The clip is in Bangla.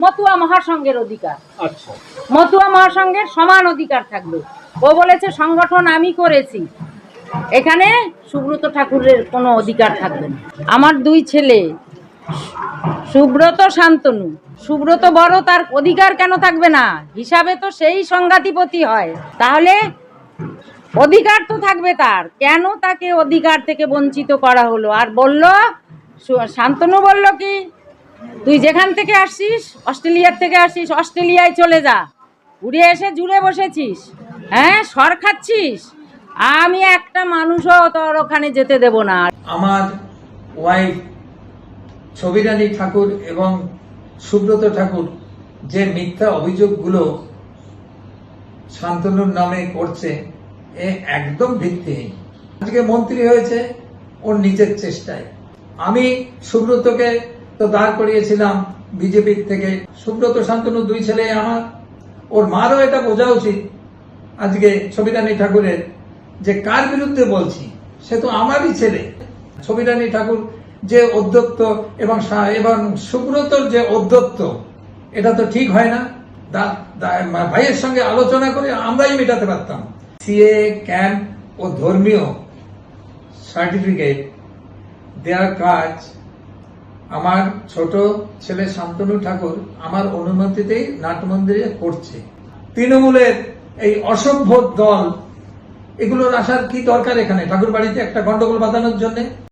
মতুয়া মহাসংঘের অধিকার। আচ্ছা, মতুয়া মহাসংঘের সমান অধিকার থাকবে। ও বলেছে সংগঠন আমি করেছি, এখানে সুব্রত ঠাকুরের কোনো অধিকার থাকবে না। আমার দুই ছেলে সুব্রত শান্তনু, সুব্রত বড়, তার অধিকার কেন থাকবে না? হিসাবে তো সেই সংঘাতিপতি হয়, তাহলে অধিকার তো থাকবে তার। কেন তাকে অধিকার থেকে বঞ্চিত করা হলো? আর বলল, শান্তনু বলল কি, তুই যেখান থেকে আসছিস, অস্ট্রেলিয়ার থেকে আসছিস, অস্ট্রেলিয়ায় চলে যা, ঘুরে এসে জুড়ে বসেছিস, হ্যাঁ সর খাচ্ছিস, আমি একটা মানুষও তোর ওখানে যেতে দেব না। আমার ওয়াইফ ছবিরানী ঠাকুর এবং সুব্রত ঠাকুর যে মিথ্যা অভিযোগগুলো শান্তনুর নামে করছে, এ একদম ভিত্তিহীন। আজকে মন্ত্রী হয়েছে ওর নিজের চেষ্টায়। আমি সুব্রতকে তো দাঁড় করিয়েছিলাম বিজেপির থেকে। সুব্রত শান্তনু দুই ছেলে আমার, ওর মারও এটা বোঝা উচিত আজকে ছবিরানী ঠাকুরের, যে কার বিরুদ্ধে বলছি, সে তো আমারই ছেলে। ছবিরানী ঠাকুর যে অধ্যত্ত এবং সুব্রতর যে অধ্যত্ত, এটা তো ঠিক হয় না। ভাইয়ের সঙ্গে আলোচনা করে আমরাই মেটাতে পারতাম। সিএ ক্যাম্প ও ধর্মীয় সার্টিফিকেট দেওয়ার কাজ আমার ছোট ছেলে শান্তনু ঠাকুর আমার অনুমতিতেই নাটমন্দিরে করছে। তৃণমূলের এই অসভ্য দল, এগুলোর আসার কি দরকার এখানে ঠাকুর বাড়িতে একটা গন্ডগোল বাঁধানোর জন্য?